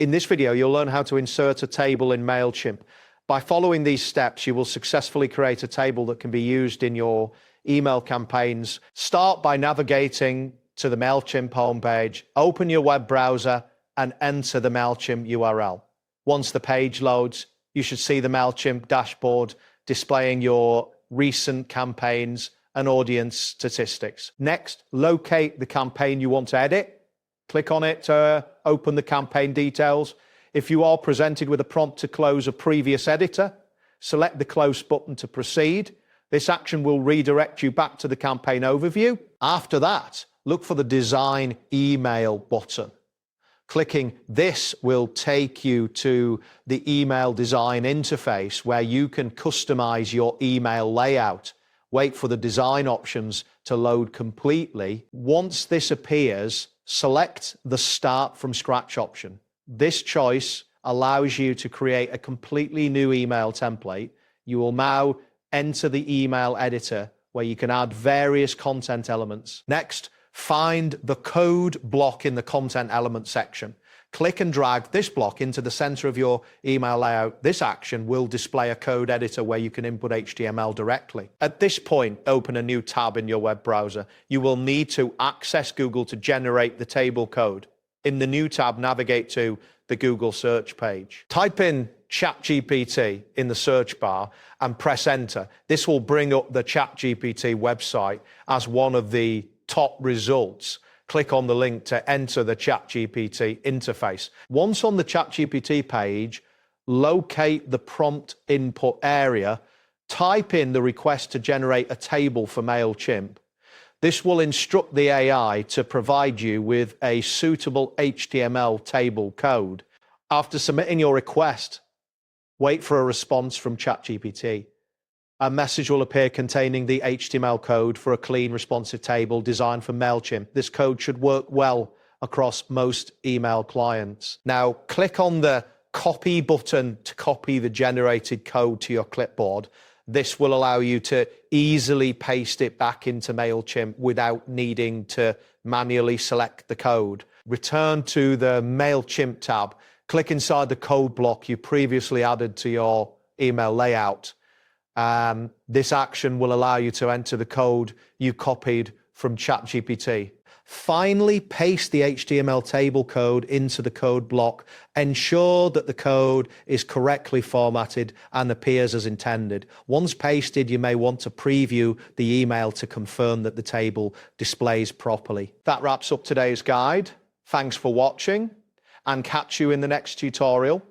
In this video, you'll learn how to insert a table in Mailchimp. By following these steps, you will successfully create a table that can be used in your email campaigns. Start by navigating to the Mailchimp homepage, open your web browser, and enter the Mailchimp URL. Once the page loads, you should see the Mailchimp dashboard displaying your recent campaigns and audience statistics. Next, locate the campaign you want to edit. Click on it to open the campaign details. If you are presented with a prompt to close a previous editor, select the close button to proceed. This action will redirect you back to the campaign overview. After that, look for the Design Email button. Clicking this will take you to the email design interface where you can customize your email layout. Wait for the design options to load completely. Once this appears, select the Start from Scratch option. This choice allows you to create a completely new email template. You will now enter the email editor where you can add various content elements. Next, find the code block in the content element section. Click and drag this block into the center of your email layout. This action will display a code editor where you can input HTML directly. At this point, open a new tab in your web browser. You will need to access Google to generate the table code. In the new tab, navigate to the Google search page. Type in ChatGPT in the search bar and press enter. This will bring up the ChatGPT website as one of the top results. Click on the link to enter the ChatGPT interface. Once on the ChatGPT page, locate the prompt input area, type in the request to generate a table for Mailchimp. This will instruct the AI to provide you with a suitable HTML table code. After submitting your request, wait for a response from ChatGPT. A message will appear containing the HTML code for a clean, responsive table designed for Mailchimp. This code should work well across most email clients. Now, click on the Copy button to copy the generated code to your clipboard. This will allow you to easily paste it back into Mailchimp without needing to manually select the code. Return to the Mailchimp tab. Click inside the code block you previously added to your email layout. This action will allow you to enter the code you copied from ChatGPT. Finally, paste the HTML table code into the code block. Ensure that the code is correctly formatted and appears as intended. Once pasted, you may want to preview the email to confirm that the table displays properly. That wraps up today's guide. Thanks for watching, and catch you in the next tutorial.